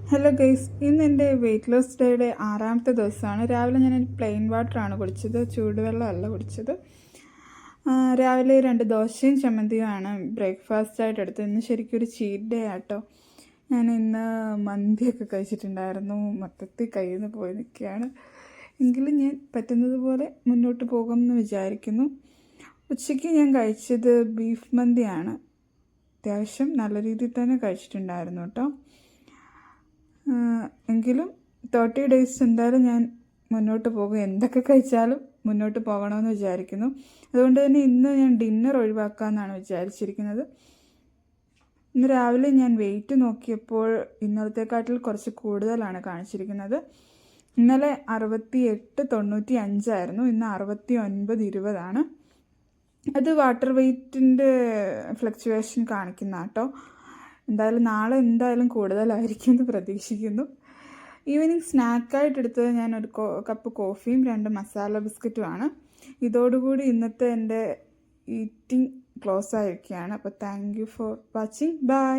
Hello guys, ഇന്ന് എൻ്റെ weight loss ഡേയുടെ 6ാമത്തെ ദിവസമാണ്. രാവിലെ ഞാൻ പ്ലെയിൻ വാട്ടറാണ് കുടിച്ചത്, ചൂടുവെള്ളമല്ല കുടിച്ചത്. രാവിലെ 2 ദോശയും ചമ്മന്തിയുമാണ് ബ്രേക്ക്ഫാസ്റ്റായിട്ട് എടുത്തത്. ഇന്ന് ശരിക്കും ഒരു ചീറ്റ് ഡേ ആട്ടോ. ഞാൻ ഇന്ന് മന്തിയൊക്കെ കഴിച്ചിട്ടുണ്ടായിരുന്നു. മൊത്തത്തിൽ കയ്യിൽ നിന്ന് പോയി നിൽക്കുകയാണ്. എങ്കിലും ഞാൻ പറ്റുന്നത് പോലെ മുന്നോട്ട് പോകുമെന്ന് വിചാരിക്കുന്നു. ഉച്ചയ്ക്ക് ഞാൻ കഴിച്ചത് ബീഫ് മന്തിയാണ്. അത്യാവശ്യം നല്ല രീതിയിൽ തന്നെ കഴിച്ചിട്ടുണ്ടായിരുന്നു കേട്ടോ. എങ്കിലും 30 ഡേയ്സ് എന്തായാലും ഞാൻ മുന്നോട്ട് പോകും. എന്തൊക്കെ കഴിച്ചാലും മുന്നോട്ട് പോകണമെന്ന് വിചാരിക്കുന്നു. അതുകൊണ്ട് തന്നെ ഇന്ന് ഞാൻ ഡിന്നർ ഒഴിവാക്കാമെന്നാണ് വിചാരിച്ചിരിക്കുന്നത്. ഇന്ന് രാവിലെ ഞാൻ വെയിറ്റ് നോക്കിയപ്പോൾ ഇന്നലത്തെക്കാട്ടിൽ കുറച്ച് കൂടുതലാണ് കാണിച്ചിരിക്കുന്നത്. ഇന്നലെ 68.95 ആയിരുന്നു, ഇന്ന് 69.20 അത് വാട്ടർ വെയ്റ്റിൻ്റെ ഫ്ലക്ച്വേഷൻ കാണിക്കുന്ന കേട്ടോ. എന്തായാലും നാളെ എന്തായാലും കൂടുതലായിരിക്കും എന്ന് പ്രതീക്ഷിക്കുന്നു. ഈവനിങ് സ്നാക്കായിട്ട് എടുത്തത് ഞാൻ ഒരു കപ്പ് കോഫിയും 2 മസാല ബിസ്ക്കറ്റുമാണ്. ഇതോടുകൂടി ഇന്നത്തെ എൻ്റെ ഈറ്റിംഗ് ക്ലോസ് ആയിരിക്കുകയാണ്. അപ്പോൾ thank you for watching. By.